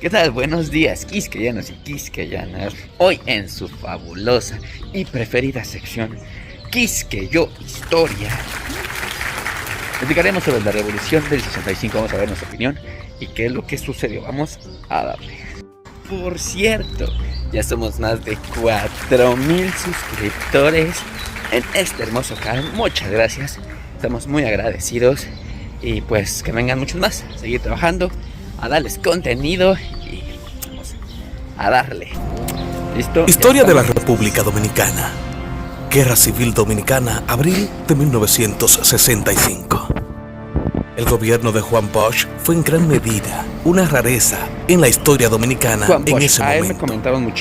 ¿Qué tal? Buenos días, quisqueyanos y quisqueyanas. Hoy en su fabulosa y preferida sección Quisqueyo Historia platicaremos sobre la revolución del 65. Vamos a ver nuestra opinión y qué es lo que sucedió. Vamos a darle. Por cierto, ya somos más de 4,000 suscriptores en este hermoso canal. Muchas gracias, estamos muy agradecidos. Y pues que vengan muchos más, a seguir trabajando, a darles contenido y vamos a darle. ¿Listo? Historia de la República Dominicana. Guerra Civil Dominicana, abril de 1965. El gobierno de Juan Bosch fue en gran medida una rareza en la historia dominicana en ese momento.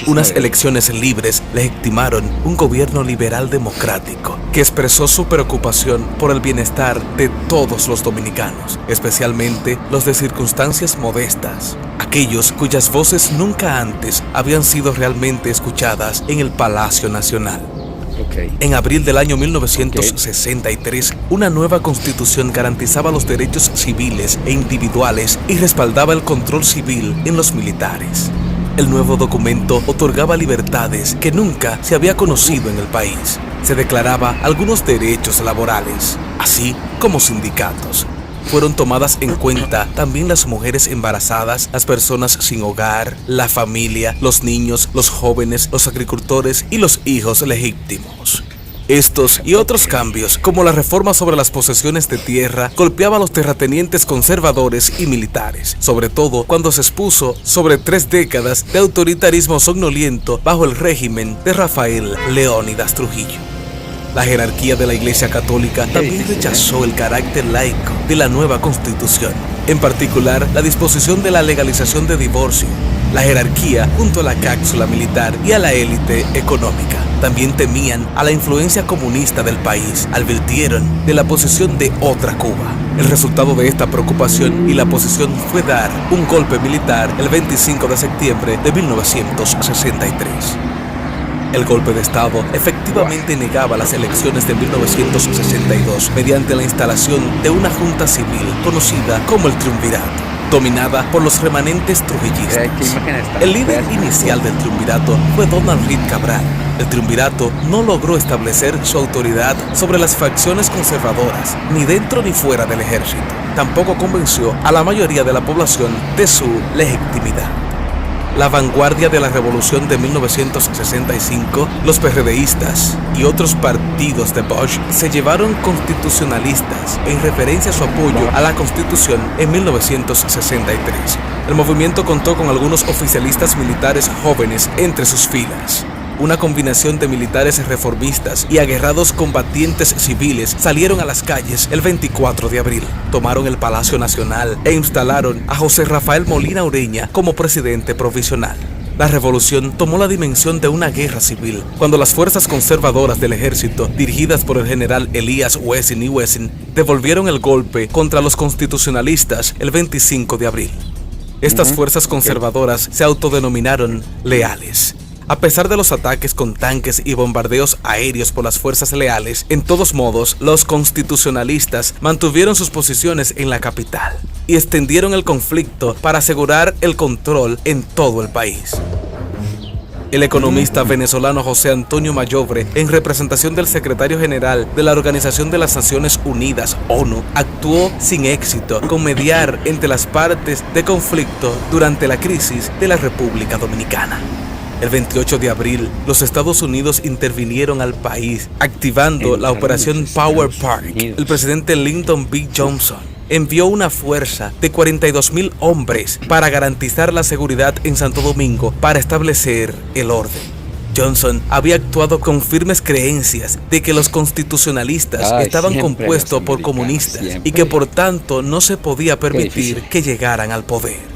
Unas elecciones libres legitimaron un gobierno liberal democrático que expresó su preocupación por el bienestar de todos los dominicanos, especialmente los de circunstancias modestas, aquellos cuyas voces nunca antes habían sido realmente escuchadas en el Palacio Nacional. En abril del año 1963, una nueva constitución garantizaba los derechos civiles e individuales y respaldaba el control civil en los militares. El nuevo documento otorgaba libertades que nunca se había conocido en el país. Se declaraba algunos derechos laborales, así como sindicatos. Fueron tomadas en cuenta también las mujeres embarazadas, las personas sin hogar, la familia, los niños, los jóvenes, los agricultores y los hijos legítimos. Estos y otros cambios, como la reforma sobre las posesiones de tierra, golpeaban a los terratenientes conservadores y militares, sobre todo cuando se expuso sobre 3 décadas de autoritarismo somnoliento bajo el régimen de Rafael Leónidas Trujillo. La jerarquía de la Iglesia Católica también rechazó el carácter laico de la nueva Constitución, en particular la disposición de la legalización de divorcio. La jerarquía, junto a la cápsula militar y a la élite económica, también temían a la influencia comunista del país, advirtieron de la posesión de otra Cuba. El resultado de esta preocupación y la posición fue dar un golpe militar el 25 de septiembre de 1963. El golpe de Estado efectivamente negaba las elecciones de 1962 mediante la instalación de una junta civil conocida como el Triunvirato, dominada por los remanentes trujillistas. El líder inicial del Triunvirato fue Donald Reed Cabral. El Triunvirato no logró establecer su autoridad sobre las facciones conservadoras, ni dentro ni fuera del ejército. Tampoco convenció a la mayoría de la población de su legitimidad. La vanguardia de la revolución de 1965, los PRDistas y otros partidos de Bosch se llevaron constitucionalistas en referencia a su apoyo a la Constitución en 1963. El movimiento contó con algunos oficialistas militares jóvenes entre sus filas. Una combinación de militares reformistas y aguerrados combatientes civiles salieron a las calles el 24 de abril. Tomaron el Palacio Nacional e instalaron a José Rafael Molina Ureña como presidente provisional. La revolución tomó la dimensión de una guerra civil cuando las fuerzas conservadoras del ejército, dirigidas por el general Elías Wessing y Wessing, devolvieron el golpe contra los constitucionalistas el 25 de abril. Estas fuerzas conservadoras se autodenominaron leales. A pesar de los ataques con tanques y bombardeos aéreos por las fuerzas leales, en todos modos, los constitucionalistas mantuvieron sus posiciones en la capital y extendieron el conflicto para asegurar el control en todo el país. El economista venezolano José Antonio Mayobre, en representación del secretario general de la Organización de las Naciones Unidas, ONU, actuó sin éxito con mediar entre las partes de conflicto durante la crisis de la República Dominicana. El 28 de abril, los Estados Unidos intervinieron al país, activando la operación Power Park. El presidente Lyndon B. Johnson envió una fuerza de 42,000 hombres para garantizar la seguridad en Santo Domingo para establecer el orden. Johnson había actuado con firmes creencias de que los constitucionalistas estaban compuestos por comunistas y que por tanto no se podía permitir que llegaran al poder.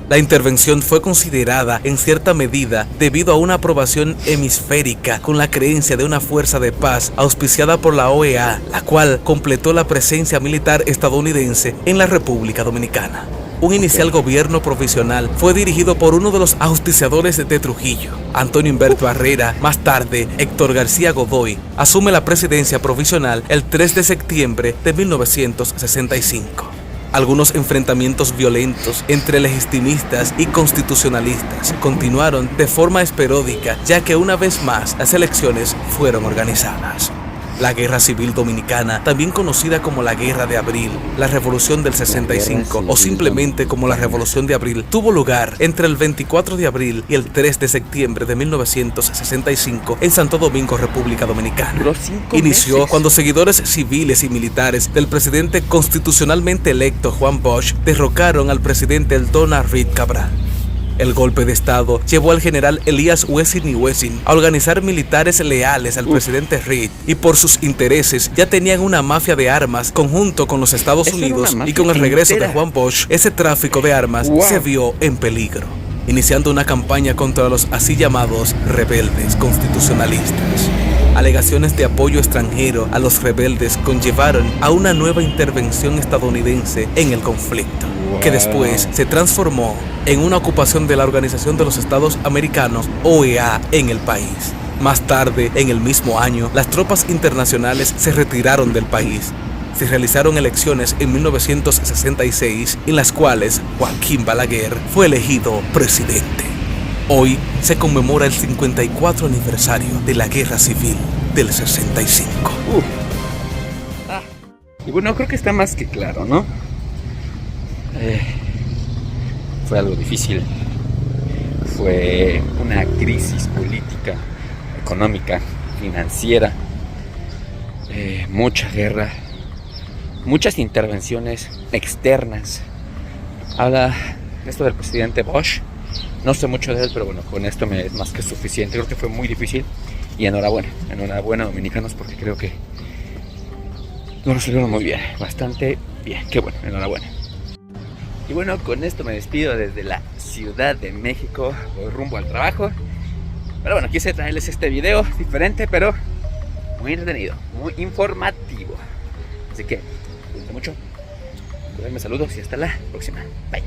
La intervención fue considerada en cierta medida debido a una aprobación hemisférica con la creencia de una fuerza de paz auspiciada por la OEA, la cual completó la presencia militar estadounidense en la República Dominicana. Un inicial gobierno provisional fue dirigido por uno de los auspiciadores de Trujillo, Antonio Humberto Herrera. Más tarde, Héctor García Godoy asume la presidencia provisional el 3 de septiembre de 1965. Algunos enfrentamientos violentos entre legitimistas y constitucionalistas continuaron de forma esporádica, ya que una vez más las elecciones fueron organizadas. La Guerra Civil Dominicana, también conocida como la Guerra de Abril, la Revolución del 65 o simplemente como la Revolución de Abril, tuvo lugar entre el 24 de abril y el 3 de septiembre de 1965 en Santo Domingo, República Dominicana. Inició cuando seguidores civiles y militares del presidente constitucionalmente electo Juan Bosch derrocaron al presidente Donald Reid Cabral. El golpe de Estado llevó al general Elías Wessing y Wessing a organizar militares leales al presidente Reid, y por sus intereses ya tenían una mafia de armas conjunto con los Estados Unidos, y con el regreso de Juan Bosch, ese tráfico de armas se vio en peligro, iniciando una campaña contra los así llamados rebeldes constitucionalistas. Alegaciones de apoyo extranjero a los rebeldes conllevaron a una nueva intervención estadounidense en el conflicto, que después se transformó en una ocupación de la Organización de los Estados Americanos, OEA, en el país. Más tarde, en el mismo año, las tropas internacionales se retiraron del país. Se realizaron elecciones en 1966, en las cuales Joaquín Balaguer fue elegido presidente. Hoy se conmemora el 54 aniversario de la Guerra Civil del 65. Y bueno, creo que está más que claro, ¿no? Fue algo difícil. Fue una crisis política, económica, financiera, mucha guerra, muchas intervenciones externas. Habla esto del presidente Bosch. No sé mucho de él, pero bueno, con esto me es más que suficiente. Creo que fue muy difícil y enhorabuena dominicanos, porque creo que lo resolvieron muy bien, bastante bien. Qué bueno, enhorabuena. Y bueno, con esto me despido desde la Ciudad de México. Voy rumbo al trabajo. Pero bueno, quise traerles este video diferente, pero muy entretenido, muy informativo. Así que, cuídense mucho. Saludos y hasta la próxima. Bye.